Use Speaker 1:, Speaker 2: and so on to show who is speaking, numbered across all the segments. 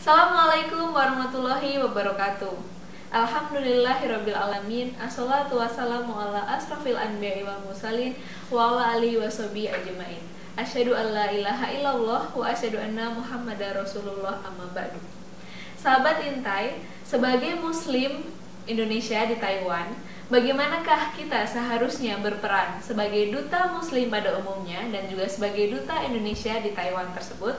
Speaker 1: Assalamualaikum warahmatullahi wabarakatuh. Alhamdulillahirabbil alamin. Assalatu wassalamu ala asrafil anbiya'i wal mursalin wa ala alihi washabihi ajmain. Asyhadu an la ilaha illallah wa asyhadu anna Muhammadar Rasulullah amma ba'du. Sahabat Intai, sebagai muslim Indonesia di Taiwan, bagaimanakah kita seharusnya berperan sebagai duta muslim pada umumnya dan juga sebagai duta Indonesia di Taiwan tersebut?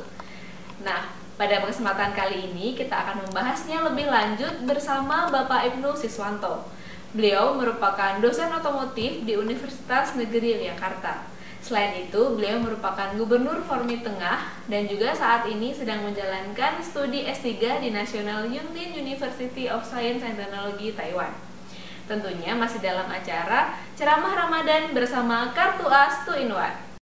Speaker 1: Nah, pada kesempatan kali ini kita akan membahasnya lebih lanjut bersama Bapak Ibnu Siswanto. Beliau merupakan dosen otomotif di Universitas Negeri Yogyakarta. Selain itu, beliau merupakan Gubernur Formi Tengah dan juga saat ini sedang menjalankan studi S3 di National Yunlin University of Science and Technology Taiwan. Tentunya masih dalam acara Ceramah Ramadan bersama Kartu As 2-in-1.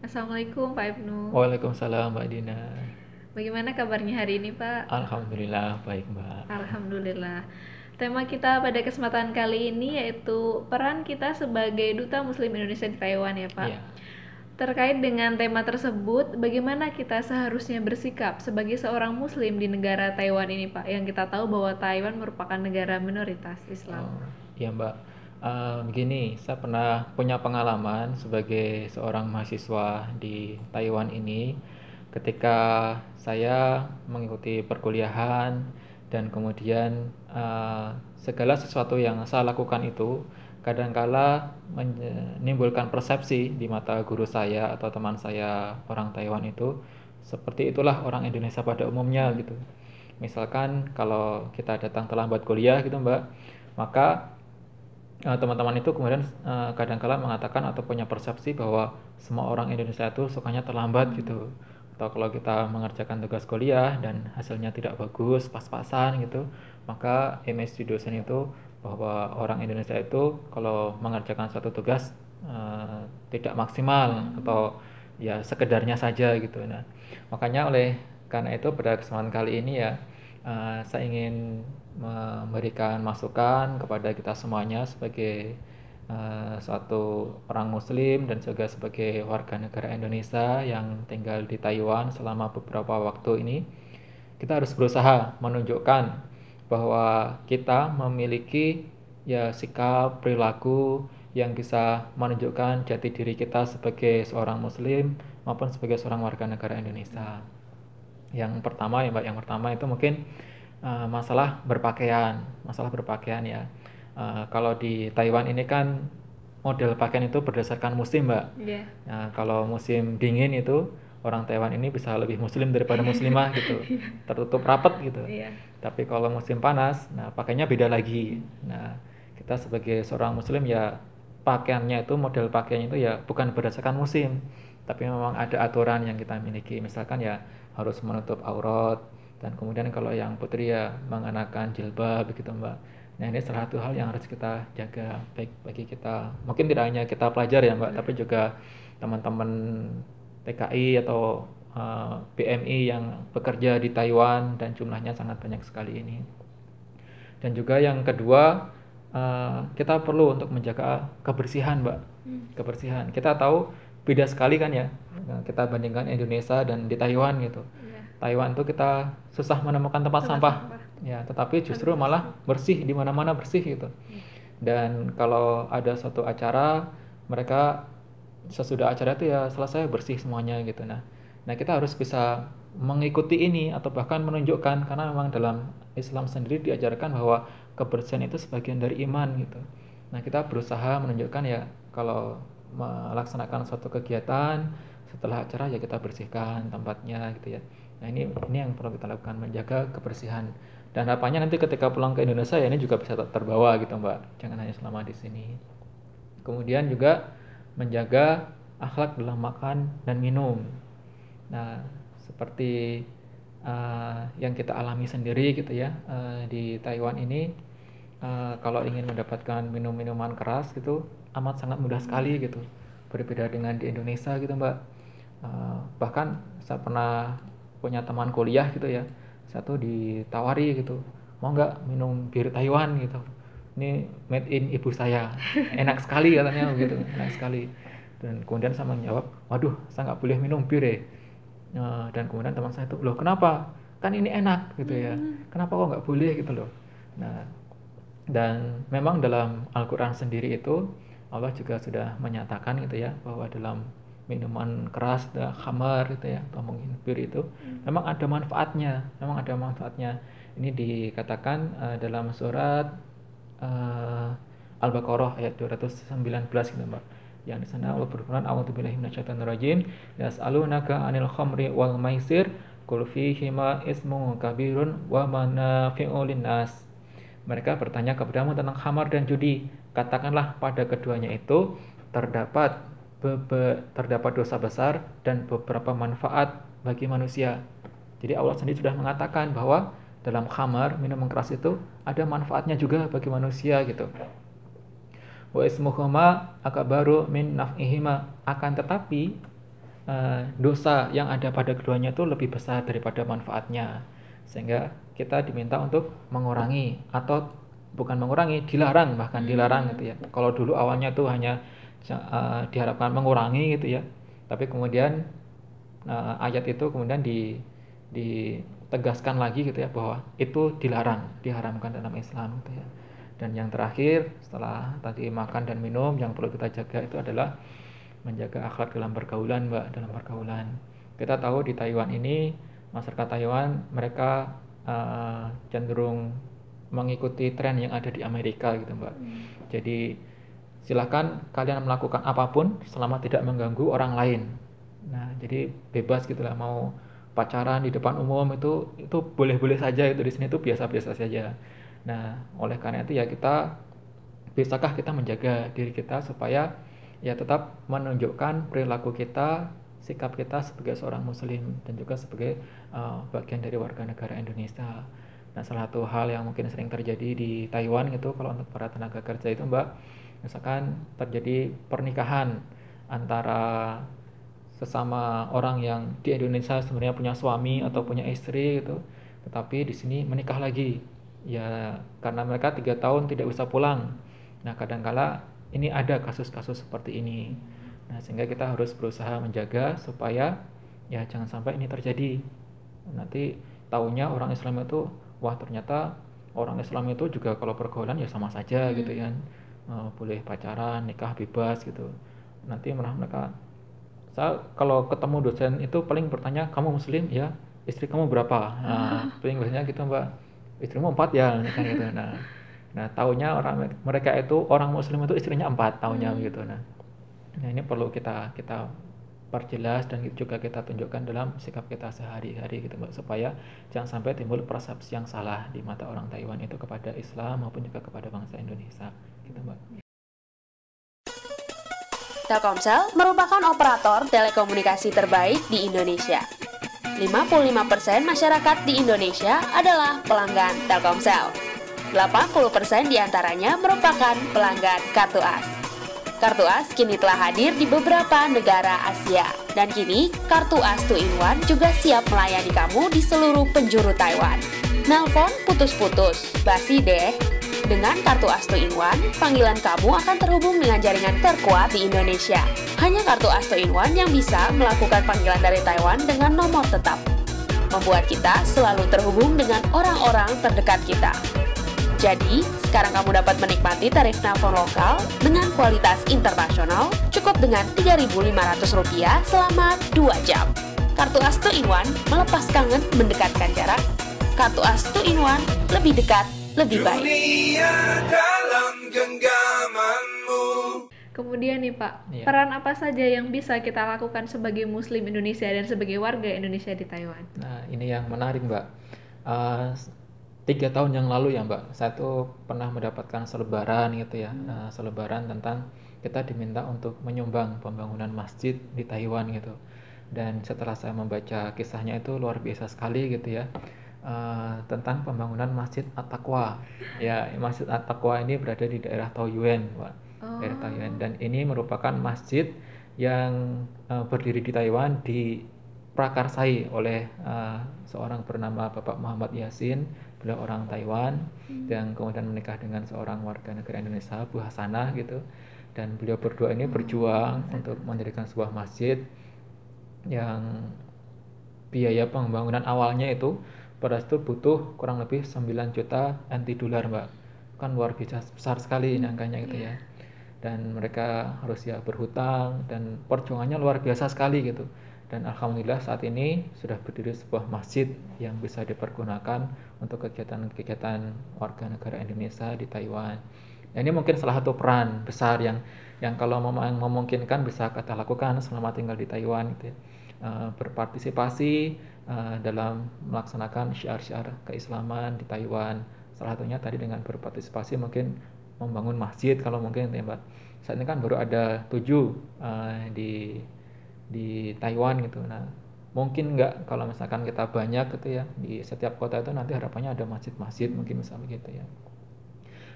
Speaker 1: Assalamualaikum Pak Ibnu.
Speaker 2: Waalaikumsalam Mbak Dina.
Speaker 1: Bagaimana kabarnya hari ini Pak?
Speaker 2: Alhamdulillah baik Mbak.
Speaker 1: Alhamdulillah. Tema kita pada kesempatan kali ini yaitu peran kita sebagai Duta Muslim Indonesia di Taiwan ya Pak.
Speaker 2: Iya.
Speaker 1: Terkait dengan tema tersebut, bagaimana kita seharusnya bersikap sebagai seorang Muslim di negara Taiwan ini Pak? Yang kita tahu bahwa Taiwan merupakan negara minoritas Islam.
Speaker 2: Iya Mbak. Begini, saya pernah punya pengalaman sebagai seorang mahasiswa di Taiwan ini ketika saya mengikuti perkuliahan dan kemudian segala sesuatu yang saya lakukan itu kadangkala menimbulkan persepsi di mata guru saya atau teman saya orang Taiwan itu seperti itulah orang Indonesia pada umumnya gitu. Misalkan kalau kita datang terlambat kuliah gitu Mbak, maka teman-teman itu kemudian kadang-kala mengatakan atau punya persepsi bahwa semua orang Indonesia itu sukanya terlambat gitu. Atau kalau kita mengerjakan tugas kuliah dan hasilnya tidak bagus, pas-pasan gitu, maka image di dosen itu bahwa orang Indonesia itu kalau mengerjakan suatu tugas tidak maksimal atau ya sekedarnya saja gitu. Nah, makanya karena itu pada kesempatan kali ini ya saya ingin memberikan masukan kepada kita semuanya sebagai suatu orang Muslim dan juga sebagai warga negara Indonesia yang tinggal di Taiwan selama beberapa waktu ini. Kita harus berusaha menunjukkan bahwa kita memiliki ya sikap, perilaku yang bisa menunjukkan jati diri kita sebagai seorang Muslim maupun sebagai seorang warga negara Indonesia. Yang pertama ya Mbak, yang pertama itu mungkin masalah berpakaian ya. Kalau di Taiwan ini kan model pakaian itu berdasarkan musim Mbak.
Speaker 1: Yeah.
Speaker 2: Nah, kalau musim dingin itu orang Taiwan ini bisa lebih muslim daripada muslimah gitu, tertutup rapat gitu.
Speaker 1: Yeah.
Speaker 2: Tapi kalau musim panas, nah pakainya beda lagi. Nah, kita sebagai seorang muslim ya pakaiannya itu model pakaiannya itu ya bukan berdasarkan musim, tapi memang ada aturan yang kita miliki. Misalkan ya harus menutup aurat dan kemudian kalau yang putri ya mengenakan jilbab begitu Mbak. Nah, ini salah satu hal yang harus kita jaga baik bagi kita. Mungkin tidak hanya kita pelajar ya Mbak, tapi juga teman-teman TKI atau BMI yang bekerja di Taiwan dan jumlahnya sangat banyak sekali ini. Dan juga yang kedua, kita perlu untuk menjaga kebersihan Mbak. Kebersihan. Kita tahu beda sekali kan ya, kita bandingkan Indonesia dan di Taiwan gitu. Taiwan itu kita susah menemukan tempat sampah. Ya, tetapi justru malah bersih, di mana-mana bersih gitu. Dan kalau ada suatu acara, mereka sesudah acara itu ya selesai bersih semuanya gitu. Nah, kita harus bisa mengikuti ini atau bahkan menunjukkan, karena memang dalam Islam sendiri diajarkan bahwa kebersihan itu sebagian dari iman gitu. Nah, kita berusaha menunjukkan ya kalau melaksanakan suatu kegiatan setelah acara ya kita bersihkan tempatnya gitu ya. Nah, ini yang perlu kita lakukan, menjaga kebersihan. Dan harapannya nanti ketika pulang ke Indonesia ya ini juga bisa terbawa gitu Mbak. Jangan hanya selama di sini. Kemudian juga menjaga akhlak dalam makan dan minum. Nah, seperti yang kita alami sendiri gitu ya, di Taiwan ini, kalau ingin mendapatkan minuman keras gitu amat sangat mudah sekali gitu, berbeda dengan di Indonesia gitu Mbak. Bahkan saya pernah punya teman kuliah gitu ya, satu ditawari gitu, mau nggak minum bir Taiwan gitu, ini made in ibu saya, enak sekali katanya gitu, enak sekali. Dan kemudian saya menjawab, waduh saya nggak boleh minum bir ya. Dan kemudian teman saya itu, loh kenapa, kan ini enak gitu ya, kenapa kok nggak boleh gitu loh. Nah, dan memang dalam Al-Quran sendiri itu Allah juga sudah menyatakan gitu ya, bahwa dalam minuman keras, khamar gitu ya, atau mungkin bir itu memang ada manfaatnya, ini dikatakan dalam surat Al-Baqarah ayat 219 gitu Mbak, yang di sana Allah berfirman, a'udzubillahi minasyaitonirrajim, yas'alunaka 'anil khamri wal maisir qul fihima ismun kabirun wa manafi'u linnas. Mereka bertanya kepadamu tentang khamar dan judi, katakanlah pada keduanya itu terdapat dosa besar dan beberapa manfaat bagi manusia. Jadi Allah sendiri sudah mengatakan bahwa dalam khamar, minuman keras itu ada manfaatnya juga bagi manusia gitu. Wa ismuhuma akbaru min naf'ihima, akan tetapi dosa yang ada pada keduanya itu lebih besar daripada manfaatnya, sehingga kita diminta untuk mengurangi, atau bukan mengurangi, dilarang, bahkan dilarang gitu ya. Kalau dulu awalnya tuh hanya diharapkan mengurangi gitu ya, tapi kemudian ayat itu kemudian ditegaskan lagi gitu ya, bahwa itu diharamkan dalam Islam gitu ya. Dan yang terakhir setelah tadi makan dan minum, yang perlu kita jaga itu adalah menjaga akhlak dalam pergaulan Mbak, dalam pergaulan. Kita tahu di Taiwan ini, masyarakat Taiwan mereka cenderung mengikuti tren yang ada di Amerika gitu Mbak. Jadi silakan kalian melakukan apapun selama tidak mengganggu orang lain. Nah, jadi bebas gitulah, mau pacaran di depan umum itu boleh-boleh saja, itu di sini itu biasa-biasa saja. Nah, oleh karena itu ya bisakah kita menjaga diri kita supaya ya tetap menunjukkan perilaku kita, sikap kita sebagai seorang muslim dan juga sebagai bagian dari warga negara Indonesia. Nah, salah satu hal yang mungkin sering terjadi di Taiwan itu, kalau untuk para tenaga kerja itu Mbak, misalkan terjadi pernikahan antara sesama orang yang di Indonesia sebenarnya punya suami atau punya istri gitu, tetapi di sini menikah lagi ya, karena mereka 3 tahun tidak bisa pulang. Nah, kadangkala ini ada kasus-kasus seperti ini. Nah, sehingga kita harus berusaha menjaga supaya ya jangan sampai ini terjadi. Nanti taunya orang Islam itu, wah ternyata orang Islam itu juga kalau pergaulan ya sama saja gitu ya, boleh pacaran, nikah bebas gitu. Nanti malah mereka, saya kalau ketemu dosen itu paling bertanya, kamu muslim ya, istri kamu berapa? Nah, paling biasanya gitu Mbak, istrimu 4 ya kan gitu. Nah taunya mereka itu orang muslim itu istrinya 4 taunya gitu. Nah ini perlu kita perjelas dan juga kita tunjukkan dalam sikap kita sehari-hari gitu Mbak, supaya jangan sampai timbul persepsi yang salah di mata orang Taiwan itu kepada Islam maupun juga kepada bangsa Indonesia gitu Mbak.
Speaker 3: Telkomsel merupakan operator telekomunikasi terbaik di Indonesia. 55% masyarakat di Indonesia adalah pelanggan Telkomsel. 80% diantaranya merupakan pelanggan Kartu As. Kartu As kini telah hadir di beberapa negara Asia. Dan kini, Kartu As 2-in-1 juga siap melayani kamu di seluruh penjuru Taiwan. Nelpon putus-putus, basi deh. Dengan Kartu As 2-in-1, panggilan kamu akan terhubung dengan jaringan terkuat di Indonesia. Hanya Kartu As 2-in-1 yang bisa melakukan panggilan dari Taiwan dengan nomor tetap. Membuat kita selalu terhubung dengan orang-orang terdekat kita. Jadi, sekarang kamu dapat menikmati tarif nelpon lokal dengan kualitas internasional cukup dengan Rp3.500 selama 2 jam. Kartu As 2-in-1 melepas kangen, mendekatkan jarak. Kartu As 2-in-1 lebih dekat, lebih baik.
Speaker 1: Kemudian nih Pak, peran apa saja yang bisa kita lakukan sebagai Muslim Indonesia dan sebagai warga Indonesia di Taiwan?
Speaker 2: Nah, ini yang menarik Mbak. 3 tahun yang lalu ya Mbak, saya tuh pernah mendapatkan selebaran gitu ya, selebaran tentang kita diminta untuk menyumbang pembangunan masjid di Taiwan gitu. Dan setelah saya membaca kisahnya itu luar biasa sekali gitu ya, tentang pembangunan Masjid At-Taqwa. Ya, Masjid At-Taqwa ini berada di daerah Taoyuan, Pak. Daerah Taoyuan. Dan ini merupakan masjid yang berdiri di Taiwan, diprakarsai oleh seorang bernama Bapak Muhammad Yasin. Beliau orang Taiwan yang kemudian menikah dengan seorang warga negara Indonesia, Bu Hasanah gitu. Dan beliau berdua ini berjuang untuk mendirikan sebuah masjid yang biaya pembangunan awalnya itu pada itu butuh kurang lebih 9 juta NT dolar, Mbak. Kan luar biasa besar sekali ini angkanya gitu ya. Dan mereka harus ya berhutang, dan perjuangannya luar biasa sekali gitu. Dan alhamdulillah saat ini sudah berdiri sebuah masjid yang bisa dipergunakan untuk kegiatan-kegiatan warga negara Indonesia di Taiwan. Nah, ini mungkin salah satu peran besar yang kalau memungkinkan bisa kita lakukan selama tinggal di Taiwan gitu ya. Berpartisipasi dalam melaksanakan syiar-syiar keislaman di Taiwan. Salah satunya tadi dengan berpartisipasi mungkin membangun masjid kalau mungkin ya, Mbak. Saat ini kan baru ada 7 di Taiwan gitu. Nah, mungkin nggak kalau misalkan kita banyak gitu ya, di setiap kota itu nanti harapannya ada masjid-masjid mungkin misalnya begitu ya.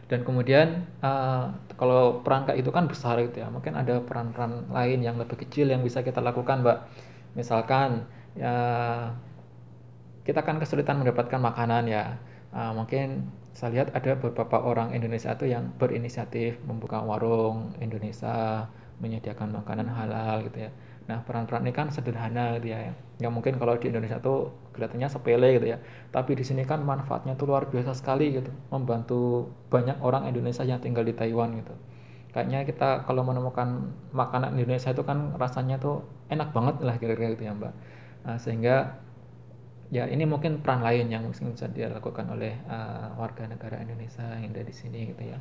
Speaker 2: Dan kemudian kalau peran kayak itu kan besar gitu ya, mungkin ada peran-peran lain yang lebih kecil yang bisa kita lakukan, Mbak. Misalkan ya, kita kan kesulitan mendapatkan makanan ya, mungkin saya lihat ada beberapa orang Indonesia itu yang berinisiatif membuka warung Indonesia, menyediakan makanan halal gitu ya. Nah, peran-peran ini kan sederhana gitu ya. Nggak mungkin kalau di Indonesia tuh kelihatannya sepele gitu ya. Tapi di sini kan manfaatnya tuh luar biasa sekali gitu. Membantu banyak orang Indonesia yang tinggal di Taiwan gitu. Kayaknya kita kalau menemukan makanan Indonesia itu kan rasanya tuh enak banget lah kira-kira gitu ya, Mbak. Sehingga ya ini mungkin peran lain yang mungkin bisa dilakukan oleh warga negara Indonesia yang ada di sini gitu ya.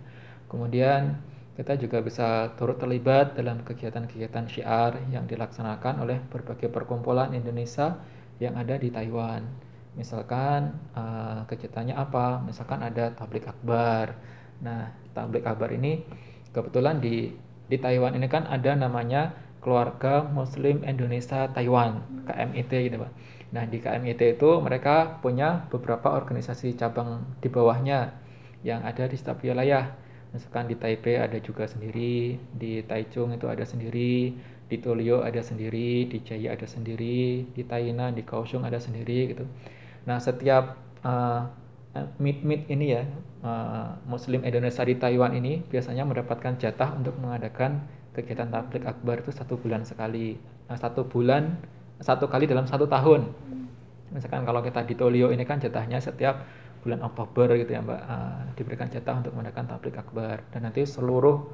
Speaker 2: Kemudian kita juga bisa turut terlibat dalam kegiatan-kegiatan syiar yang dilaksanakan oleh berbagai perkumpulan Indonesia yang ada di Taiwan. Misalkan kegiatannya apa? Misalkan ada tablik akbar. Nah, tablik akbar ini kebetulan di Taiwan ini kan ada namanya Keluarga Muslim Indonesia Taiwan, KMIT gitu, Pak. Nah, di KMIT itu mereka punya beberapa organisasi cabang di bawahnya yang ada di setiap wilayah. Misalkan di Taipei ada juga sendiri, di Taichung itu ada sendiri, di Tokyo ada sendiri, di Jaya ada sendiri, di Tainan, di Kaohsiung ada sendiri gitu. Nah, setiap meet ini ya, Muslim Indonesia di Taiwan ini biasanya mendapatkan jatah untuk mengadakan kegiatan tablik akbar itu 1 bulan sekali. Nah, 1 bulan 1 kali dalam 1 tahun. Misalkan kalau kita di Tokyo ini kan jatahnya setiap bulan Oktober gitu ya, Mbak, diberikan jatah untuk mengadakan tablik akbar, dan nanti seluruh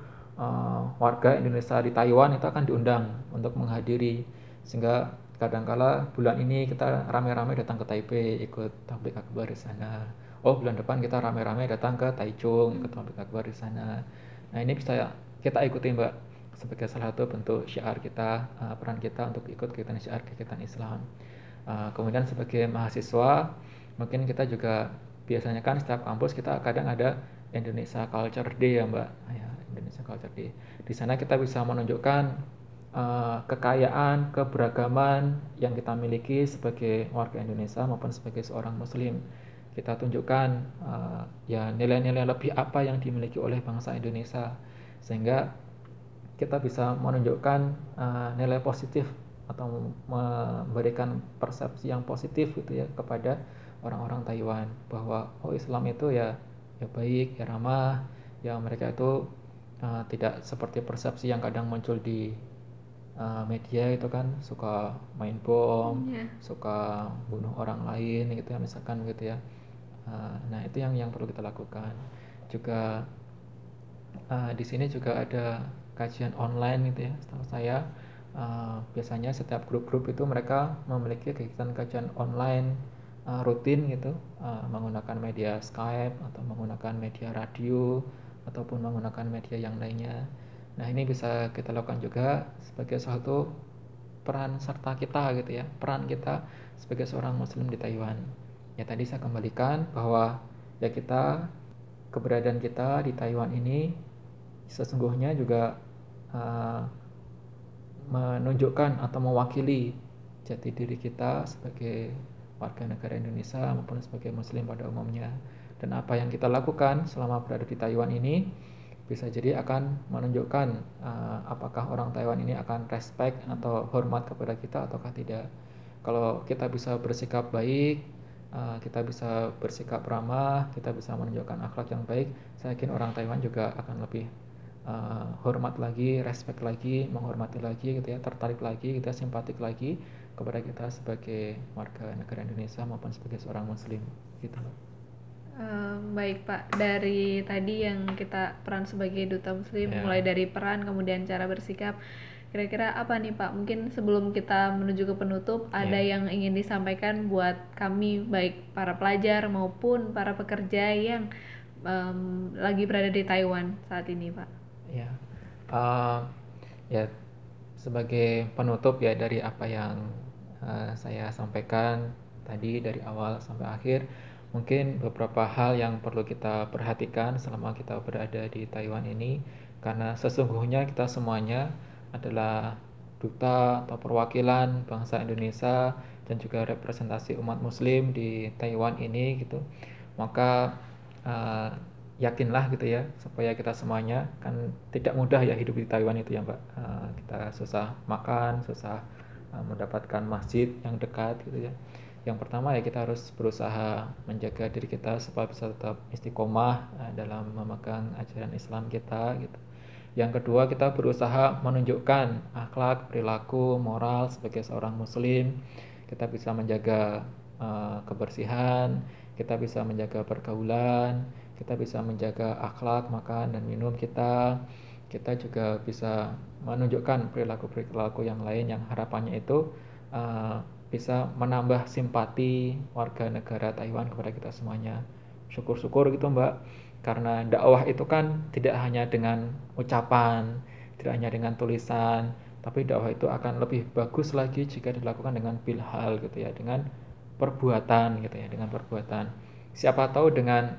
Speaker 2: warga Indonesia di Taiwan itu akan diundang untuk menghadiri, sehingga kadangkala bulan ini kita rame-rame datang ke Taipei ikut tablik akbar di sana. Oh, bulan depan kita rame-rame datang ke Taichung ikut tablik akbar di sana. Nah, ini bisa kita ikuti, Mbak, sebagai salah satu bentuk syiar kita, peran kita untuk ikut kegiatan syiar kegiatan Islam. Kemudian sebagai mahasiswa mungkin kita juga biasanya kan setiap kampus kita kadang ada Indonesia Culture Day ya, Mbak. Ya, Indonesia Culture Day. Di sana kita bisa menunjukkan kekayaan, keberagaman yang kita miliki sebagai warga Indonesia maupun sebagai seorang Muslim. Kita tunjukkan ya nilai-nilai lebih apa yang dimiliki oleh bangsa Indonesia, sehingga kita bisa menunjukkan nilai positif atau memberikan persepsi yang positif gitu ya kepada orang-orang Taiwan, bahwa oh, Islam itu ya baik, ya ramah, ya mereka itu tidak seperti persepsi yang kadang muncul di media itu kan, suka main bom, suka bunuh orang lain gitu ya misalkan gitu ya. Nah, itu yang perlu kita lakukan. Juga di sini juga ada kajian online gitu ya, setahu saya. Biasanya setiap grup-grup itu mereka memiliki kegiatan kajian online rutin gitu, menggunakan media Skype atau menggunakan media radio ataupun menggunakan media yang lainnya. Nah, ini bisa kita lakukan juga sebagai suatu peran serta kita gitu ya, peran kita sebagai seorang Muslim di Taiwan. Ya, tadi saya kembalikan bahwa ya keberadaan kita di Taiwan ini sesungguhnya juga menunjukkan atau mewakili jati diri kita sebagai warga negara Indonesia maupun sebagai Muslim pada umumnya. Dan apa yang kita lakukan selama berada di Taiwan ini bisa jadi akan menunjukkan apakah orang Taiwan ini akan respect atau hormat kepada kita ataukah tidak. Kalau kita bisa bersikap baik, kita bisa bersikap ramah, kita bisa menunjukkan akhlak yang baik, saya yakin orang Taiwan juga akan lebih hormat lagi, respect lagi, menghormati lagi gitu ya, tertarik lagi, kita simpatik lagi kepada kita sebagai warga negara Indonesia maupun sebagai seorang Muslim gitu.
Speaker 1: Baik Pak, dari tadi yang kita peran sebagai duta Muslim, mulai dari peran kemudian cara bersikap, kira-kira apa nih Pak? Mungkin sebelum kita menuju ke penutup, ada yang ingin disampaikan buat kami, baik para pelajar maupun para pekerja yang lagi berada di Taiwan saat ini Pak?
Speaker 2: Ya, sebagai penutup ya dari apa yang saya sampaikan tadi dari awal sampai akhir, mungkin beberapa hal yang perlu kita perhatikan selama kita berada di Taiwan ini, karena sesungguhnya kita semuanya adalah duta atau perwakilan bangsa Indonesia dan juga representasi umat Muslim di Taiwan ini gitu. Maka yakinlah gitu ya, supaya kita semuanya kan tidak mudah ya hidup di Taiwan itu ya Mbak. Kita susah makan, susah mendapatkan masjid yang dekat gitu ya. Yang pertama ya kita harus berusaha menjaga diri kita supaya bisa tetap istiqomah dalam memegang ajaran Islam kita gitu. Yang kedua, kita berusaha menunjukkan akhlak, perilaku, moral sebagai seorang Muslim. Kita bisa menjaga kebersihan, kita bisa menjaga pergaulan, kita bisa menjaga akhlak, makan dan minum kita. Kita juga bisa menunjukkan perilaku-perilaku yang lain yang harapannya itu bisa menambah simpati warga negara Taiwan kepada kita semuanya. Syukur-syukur gitu Mbak, karena dakwah itu kan tidak hanya dengan ucapan, tidak hanya dengan tulisan, tapi dakwah itu akan lebih bagus lagi jika dilakukan dengan bilhal gitu ya, dengan perbuatan gitu ya, dengan perbuatan. Siapa tahu dengan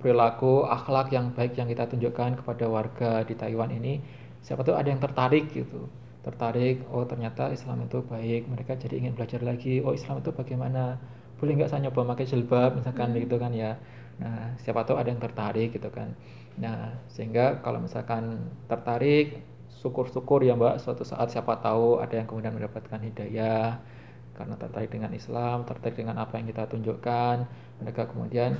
Speaker 2: perilaku akhlak yang baik yang kita tunjukkan kepada warga di Taiwan ini, siapa tahu ada yang tertarik gitu. Oh ternyata Islam itu baik, mereka jadi ingin belajar lagi. Oh Islam itu bagaimana, boleh nggak saya nyoba pakai jilbab misalkan gitu kan ya. Nah siapa tahu ada yang tertarik gitu kan. Nah sehingga kalau misalkan tertarik, syukur-syukur ya Mbak, suatu saat siapa tahu ada yang kemudian mendapatkan hidayah karena tertarik dengan Islam, tertarik dengan apa yang kita tunjukkan, mereka kemudian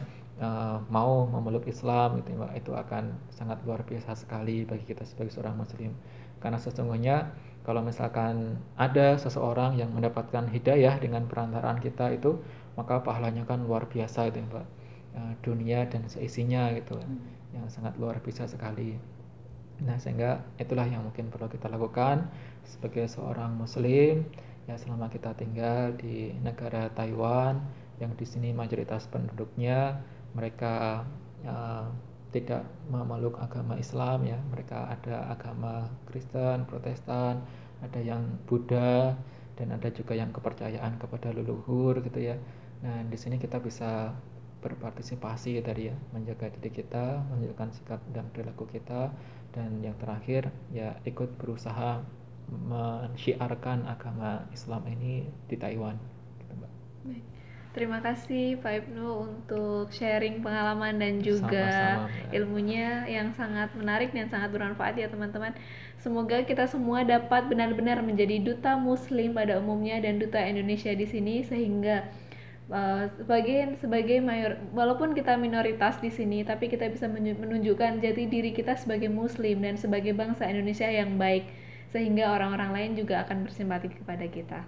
Speaker 2: mau memeluk Islam gitu Mbak. Itu akan sangat luar biasa sekali bagi kita sebagai seorang Muslim, karena sesungguhnya kalau misalkan ada seseorang yang mendapatkan hidayah dengan perantaraan kita itu, maka pahalanya kan luar biasa itu Mbak, dunia dan seisinya gitu, yang sangat luar biasa sekali. Nah sehingga itulah yang mungkin perlu kita lakukan sebagai seorang Muslim ya selama kita tinggal di negara Taiwan, yang di sini mayoritas penduduknya mereka tidak memeluk agama Islam ya, mereka ada agama Kristen, Protestan, ada yang Buddha, dan ada juga yang kepercayaan kepada leluhur gitu ya. Nah di sini kita bisa berpartisipasi tadi ya, menjaga diri kita, menunjukkan sikap dan perilaku kita, dan yang terakhir ya ikut berusaha mensyiarkan agama Islam ini di Taiwan gitu Mbak.
Speaker 1: Baik. Terima kasih Pak Ibnu untuk sharing pengalaman dan juga
Speaker 2: sama-sama,
Speaker 1: ilmunya yang sangat menarik dan sangat bermanfaat ya teman-teman. Semoga kita semua dapat benar-benar menjadi duta Muslim pada umumnya dan duta Indonesia di sini, sehingga walaupun kita minoritas di sini, tapi kita bisa menunjukkan jati diri kita sebagai Muslim dan sebagai bangsa Indonesia yang baik, sehingga orang-orang lain juga akan bersimpati kepada kita.